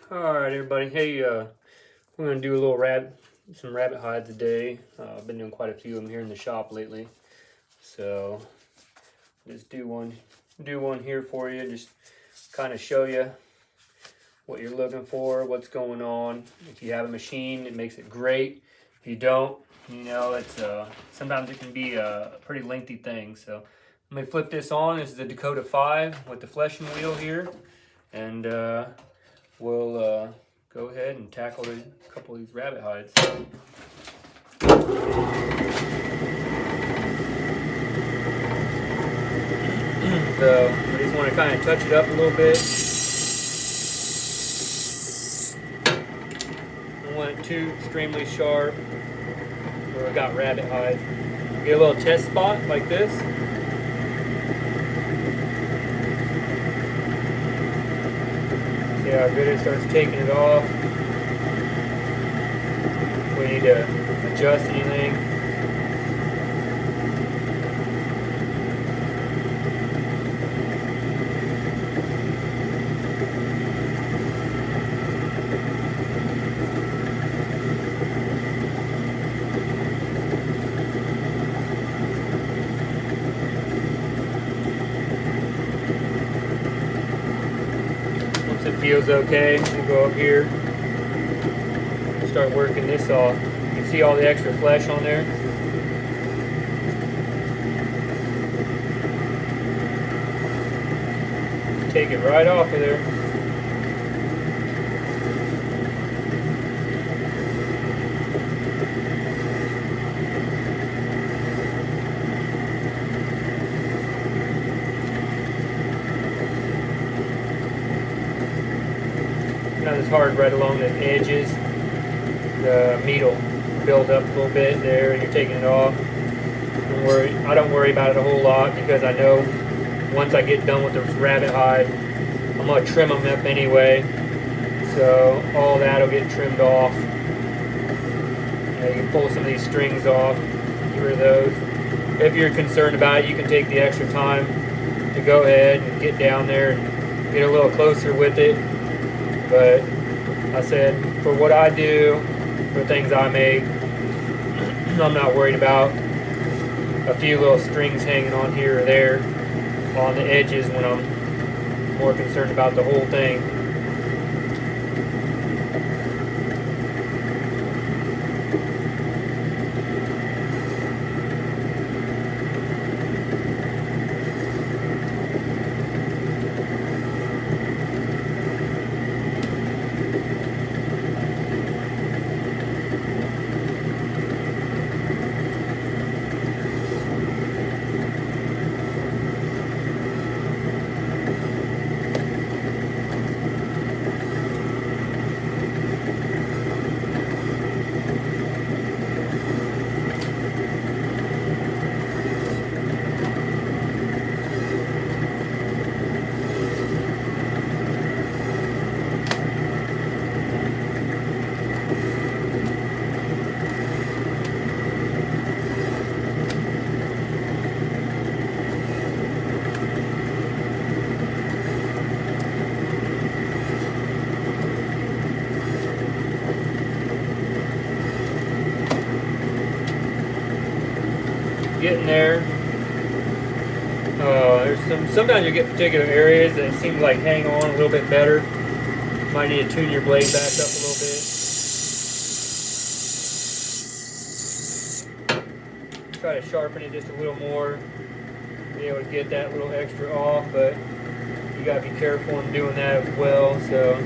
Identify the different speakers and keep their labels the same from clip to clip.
Speaker 1: All right, everybody. Hey, we're gonna do a little some rabbit hides today. I've been doing quite a few of them here in the shop lately, so just do one here for you. Just kind of show you what you're looking for, what's going on. If you have a machine, it makes it great. If you don't, it's sometimes it can be a pretty lengthy thing. So let me flip this on. This is the Dakota 5 with the fleshing wheel here, and we'll go ahead and tackle a couple of these rabbit hides. So I just want to kind of touch it up a little bit. I don't want it too extremely sharp where I got rabbit hides. Get a little test spot like this. See how good it starts taking it off. We need to adjust anything. Once it feels okay, we'll go up here. Start working this off. You can see all the extra flesh on there. Take it right off of there. Not as hard right along the edges. The meat will build up a little bit there and you're taking it off. I don't worry about it a whole lot because I know once I get done with the rabbit hide, I'm going to trim them up anyway. So all that will get trimmed off. You can pull some of these strings off, get rid of those. If you're concerned about it, you can take the extra time to go ahead and get down there and get a little closer with it. But I said, for what I do, for things I make, I'm not worried about a few little strings hanging on here or there on the edges when I'm more concerned about the whole thing. Getting there. Sometimes you get particular areas that seem like hang on a little bit better. Might need to tune your blade back up a little bit. Try to sharpen it just a little more. Be able to get that little extra off, but you gotta be careful in doing that as well. So.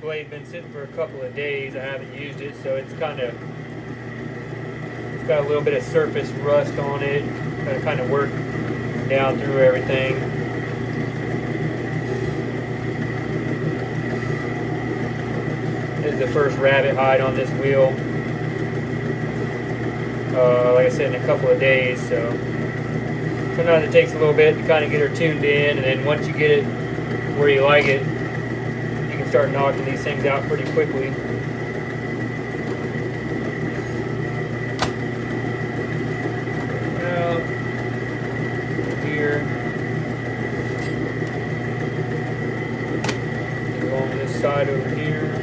Speaker 1: blade been sitting for a couple of days. I haven't used it, so it's got a little bit of surface rust on it. Gotta kind of work down through everything. This is the first rabbit hide on this wheel. Like I said, in a couple of days, so sometimes it takes a little bit to kind of get her tuned in, and then once you get it where you like it, you can start knocking these things out pretty quickly. Now, here, along this side over here.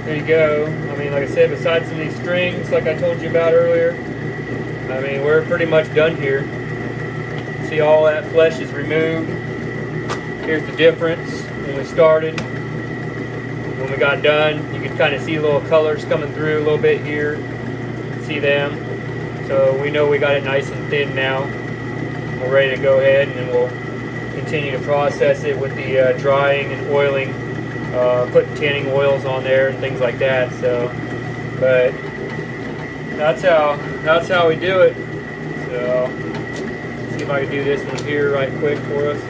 Speaker 1: There you go. I mean, like I said, besides some of these strings, like I told you about earlier, I mean, we're pretty much done here. See, all that flesh is removed. Here's the difference when we started. When we got done, you can kind of see little colors coming through a little bit here. See them? So we know we got it nice and thin now. We're ready to go ahead, and then we'll continue to process it with the drying and oiling. Put tanning oils on there and things like that. So, but that's how we do it. So, see if I can do this one here right quick for us.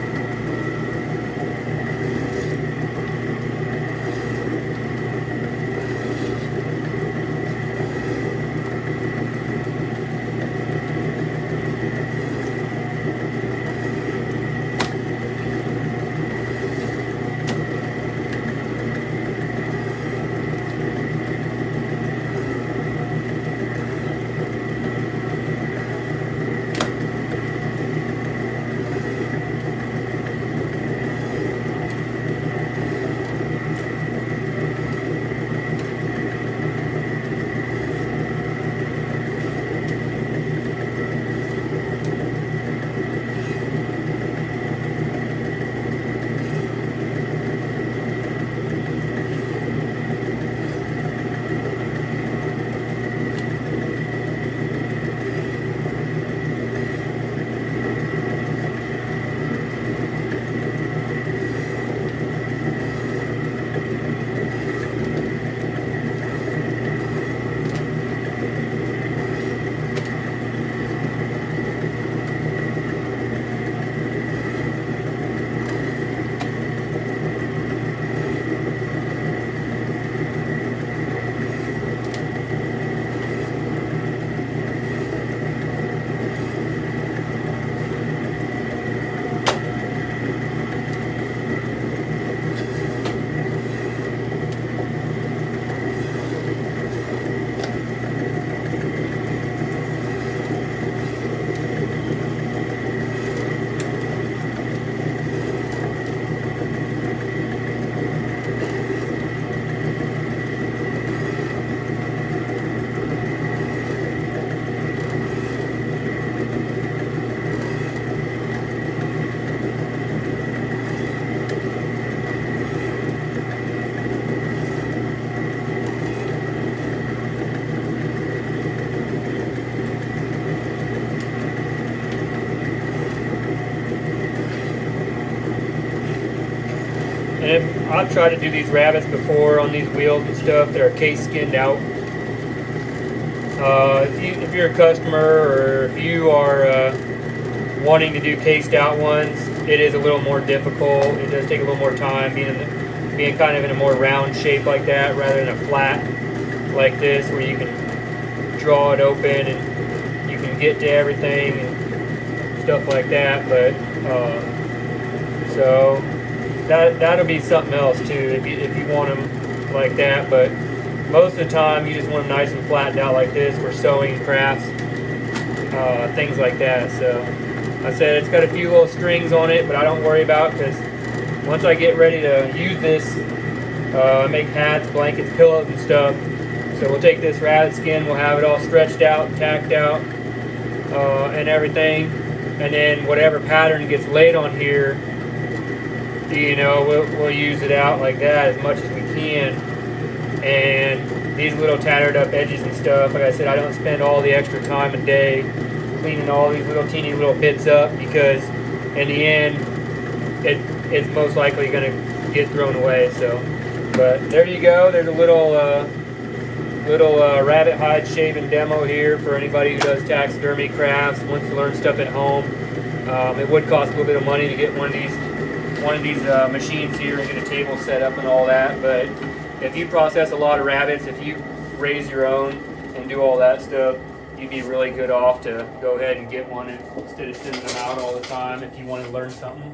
Speaker 1: And I've tried to do these rabbits before on these wheels and stuff that are case skinned out. If you're a customer or if you are wanting to do cased out ones, it is a little more difficult. It does take a little more time being kind of in a more round shape like that rather than a flat like this where you can draw it open and you can get to everything and stuff like that. But so that'll be something else too if you want them like that. But most of the time you just want them nice and flattened out like this for sewing crafts, things like that. So I said it's got a few little strings on it, but I don't worry about, because once I get ready to use this, I make hats, blankets, pillows and stuff. So we'll take this rabbit skin, we'll have it all stretched out, tacked out, and everything, and then whatever pattern gets laid on here, you know, we'll use it out like that as much as we can. And these little tattered up edges and stuff, like I said, I don't spend all the extra time a day cleaning all these little teeny little bits up, because in the end it's most likely going to get thrown away. So, but there you go. There's a little rabbit hide shaving demo here for anybody who does taxidermy crafts, wants to learn stuff at home. It would cost a little bit of money to get one of these machines here and get a table set up and all that. But if you process a lot of rabbits, if you raise your own and do all that stuff, you'd be really good off to go ahead and get one instead of sending them out all the time if you want to learn something.